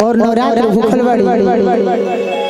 और नवरात्र भूखल बाड़ी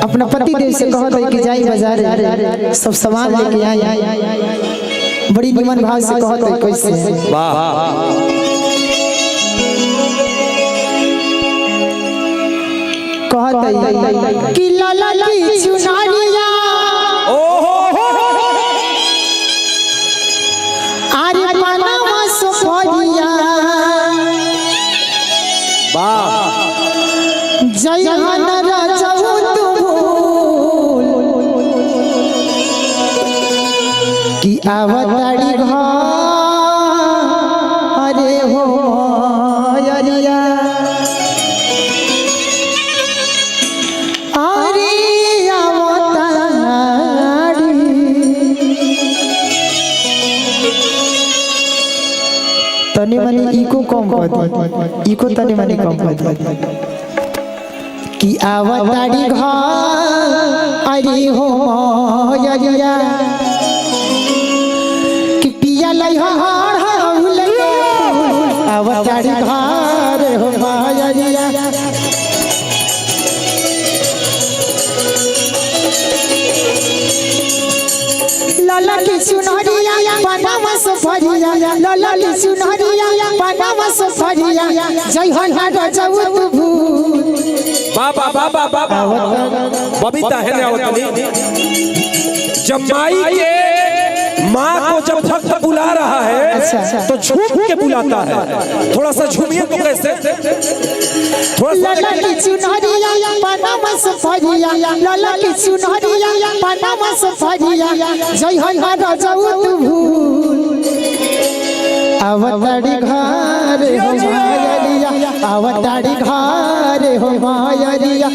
अपना पति देव से कहत है कि जाई बाजार सब सामान लेके आई। बड़ी निमन भाव से कहत है कैसे वाह कहत है कि लाला की चुनरिया आरे पनामा सोफरिया जय हन राजू कि अवतारी घरे हो मयरिया अरे अवतारी तनी मनी इको कम कर इको तनी मनी कम कर कि अवतारी घरे हो मयरिया कि पिया लई अवतारी घरे हो मयरिया लाला की सुनहरिया पनामा सोफरिया लाला की सुनहरिया पनामा सोफरिया जय हो राजू बाबा बाबा बाबा बबीता है ना जब माई के माँ को जब भक्त बुला रहा है तो झूम के बुलाता है। थोड़ा सा झूमिए तो कैसे थोड़ा सा लाला की सुनहरिया पनामा सोफरिया लाला की सुनहरिया पनामा सोफरिया जय हो राजू अवतारी घरे हो मयरिया अवतारी घरे हो मयरिया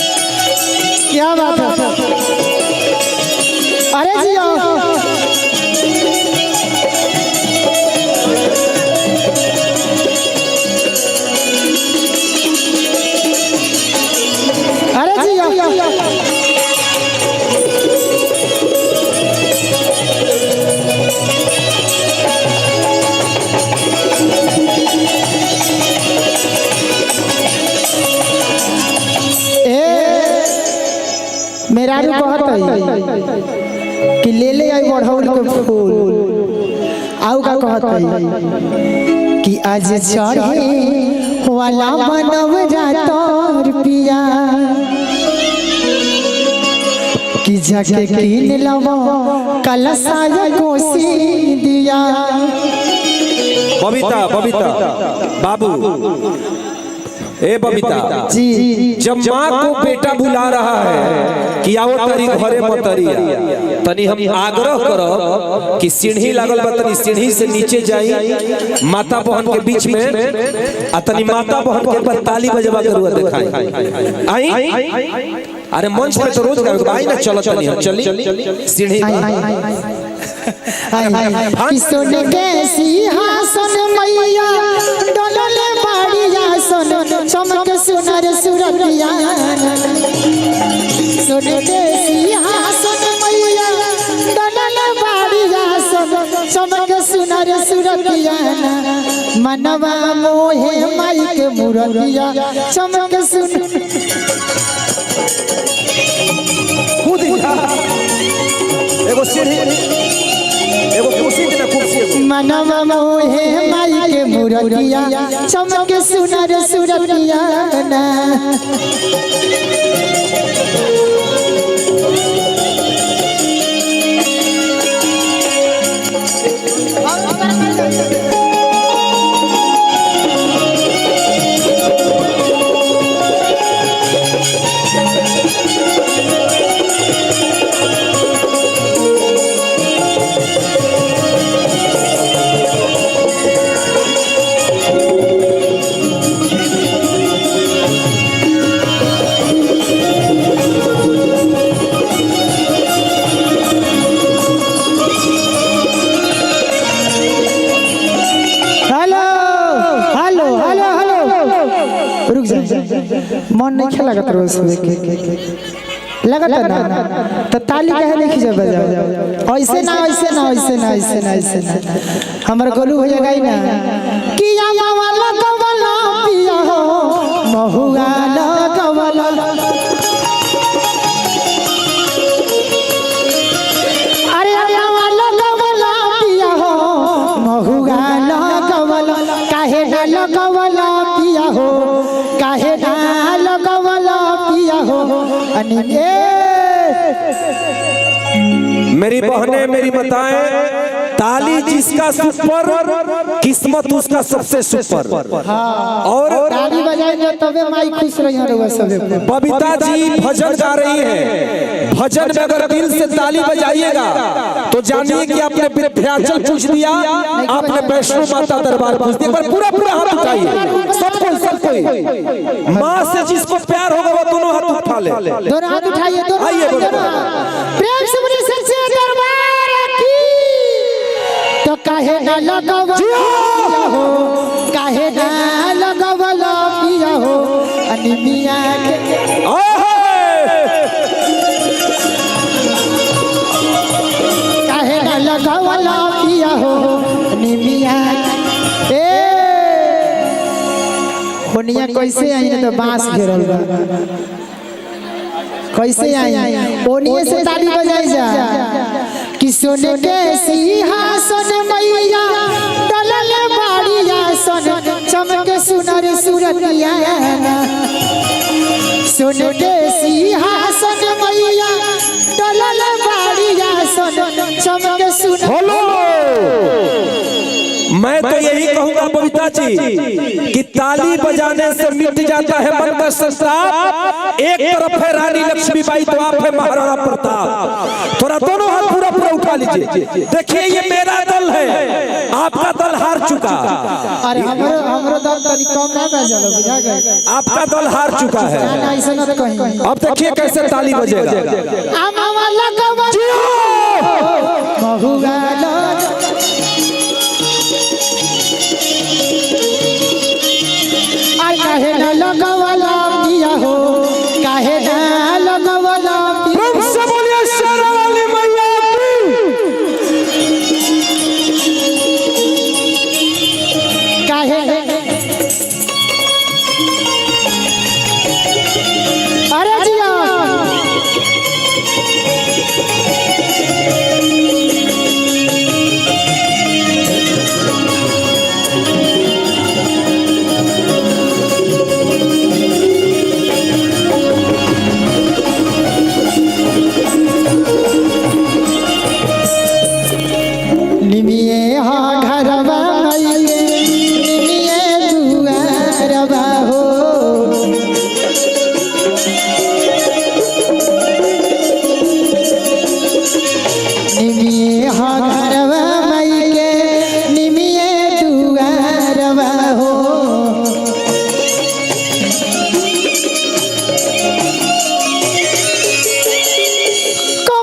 क्या बात है अरे जी आओ अरे जी आओ मेरा कहत है कि ले ले आई बढ़ौल के फूल आउ का कहत है कि आज चढ़े वाला बनव जातर पिया कि जाके कीन लवा कलसा कोसी दिया। बबीता बबीता बाबू ए बबीता जी जब माँ को बेटा बुला रहा है कि आओ तरी घरे मतरिया तनी हम आग्रह करो कि सीढ़ी लागल बा तनी सीढ़ी से नीचे जाई माता बहन के बीच में आ तनी माता बहन के पर ताली बजवा के रुआ दिखाई आई अरे मंच पे तो रोज गावे आई ना चलो तनी हम चली सीढ़ी कि सोने के सिंहासन मैया डोलले बाड़िया सोने चमक सुनर सुरतिया सोने के सिंहासन मैया डोलले बाड़िया सोने चमक सुनर सुरतिया मनवा मोहे माई के मुरतिया चमक सुन खुद एगो सीढ़ी एगो कुर्सी के कुर्सी मनवा मोहे माई के मुरतिया चमक सुनर सुरतिया ना रुक जा, मन नहीं खेला लगत रोज लगता ना तो ताली कहे नहीं खींचे बजाओ। ऐसे ना ऐसे ना ऐसे ना ऐसे ना ऐसे ना हमारे गोलू भैया गाई ना कि वाला कवला पिया हो महुआ ला कवला अरे वाला कवला पिया हो महुआ ला कवला काहे ना लगवला पिया हो काहे ना लगवला पिया हो। मेरी बहनें मेरी बताएं, ताली जिसका सुपर किस्मत उसका सबसे सुपर। और ताली बजाएंगे तबे माई खुश रही सबे। बबीता जी भजन गा रही है, भजन में अगर दिल से ताली बजाइएगा तो जानिए कि आपने विंध्याचल पूछ दिया, आपने वैष्णो माता दरबार पूछ दिया। पर पूरा पूरा हाथ उठाइए, सब कोई माँ से जिसको प्यार होगा वो दोनों हाथ उठा ले, दोनों हाथ उठाइए, आइए प्रेम से बोलिए सच्चे दरबार की। तो काहे ना लगवला हो काहे ना लगवला पिया हो अनिमिया के काहे ना लगवला पिया हो अनिमिया ए होनिया कैसे आई तो बांस घेरल बा कैसे आई ओनिए से ताली बजाई जा कि सोने के सिंहासन मैया डलल बाड़िया सन चमके सुनर सूरतिया सोने के सिंहासन मैया डलल बाड़िया सन चमके सुनर। मैं तो यही कहूंगा बबीता जी कि ताली बजाने से मिट जाता है मन का संताप। एक तरफ है रानी लक्ष्मीबाई तो आप है महाराणा प्रताप। थोड़ा दोनों हाथ पूरा पूरा उठा लीजिए। देखिए ये मेरा दल है, आपका दल हार चुका। अरे हमरो दल तनी कम ना बजालो बुझा गए। आपका दल हार चुका है, ऐसा मत कहीं। अब देखिए कैसे ताली बजेगा। आमा लगवा महुआ काहे ना लगवला पिया हो काहे ना लगवला प्रेम से बोलिए शेरा वाली मैया की। काहे अरे जिया निमिये हा घरवा आइए निमिये दुआरवा हो निमिये हा घरवा आइए निमिये दुआरवा हो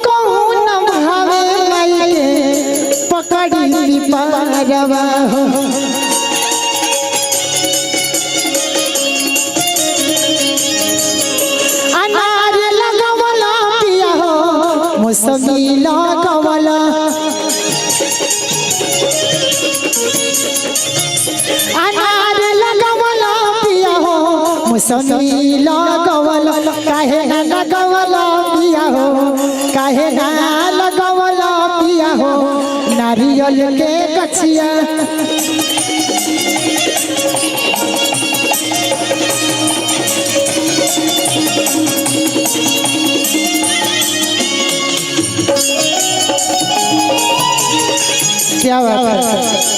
कहूँ न भावे आइए पकड़ी पारवा हो अनार लगवला पिया हो मौसमी लगवला अनार लगवला पिया हो मौसमी लगवला काहे ना लगवला पिया हो काहे ना लगवला पिया हो नारियल के गछिया क्या बात है।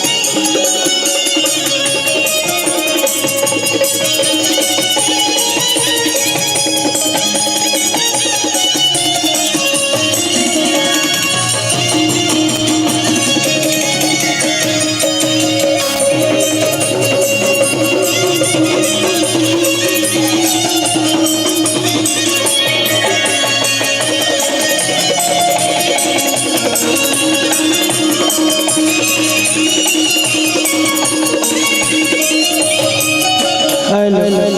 हेलो